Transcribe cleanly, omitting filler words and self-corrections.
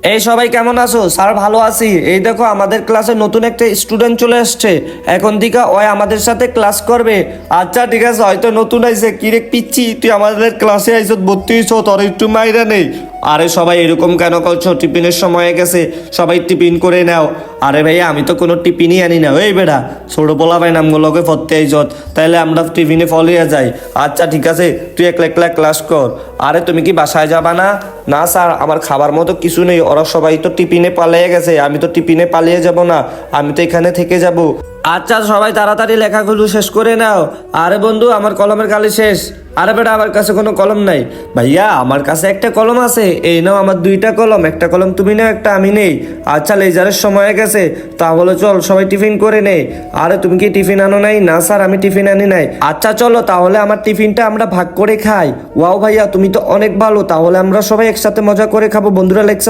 এই সবাই কেমন আছো? স্যার ভালো আছি। এই দেখো আমাদের ক্লাসে নতুন একটা স্টুডেন্ট চলে আসছে। এখন থেকে ওই আমাদের সাথে ক্লাস করবে। আচ্ছা ঠিক আছে, হয়তো নতুন আইছে। কিরে পিচ্ছি, তুই আমাদের ক্লাসে আইছ, ভর্তি হইছ, তোর একটু মাইরা নেই। আরে সবাই এরকম কেন করছো? টিফিনের সময় হয়ে গেছে, সবাই টিফিন করে নাও। আরে ভাইয়া, আমি তো কোনো টিফিনই আনি না। ওই বেড়া, ছোট পোলা ভাই নামগুলোকে পড়তে আইছত, তাইলে আমরা টিফিনে ফলিয়ে যাই। আচ্ছা ঠিক আছে, তুই একলা একলা ক্লাস কর। আরে তুমি কি বাসায় যাবা না? না স্যার, আমার খাবার মতো কিছু নেই। ওরা সবাই তো টিফিনে পালিয়ে গেছে, আমি তো টিফিনে পালিয়ে যাব না, আমি তো এখানে থেকে যাব। আচ্ছা সবাই তাড়াতাড়ি লেখাগুলো শেষ করে নাও। আরে বন্ধু, আমার কলমের কালি শেষ। আরে বেটা, আমার কাছে কোনো কলম নাই। ভাইয়া, আমার কাছে একটা কলম আছে, এই নাও আমার দুইটা কলম। একটা কলম তুমি নাও, একটা আমি নেই। আচ্ছা লেজারের সময় হয়ে গেছে, তাহলে চল সবাই টিফিন করে নেই। আরে তুমি কি টিফিন আনো নাই? না স্যার, আমি টিফিন আনি নাই। আচ্ছা চলো তাহলে আমার টিফিনটা আমরা ভাগ করে খাই। ওয়াও ভাইয়া, তুমি তো অনেক ভালো। তাহলে আমরা সবাই একসাথে মজা করে খাবো। বন্ধুরা লেকচার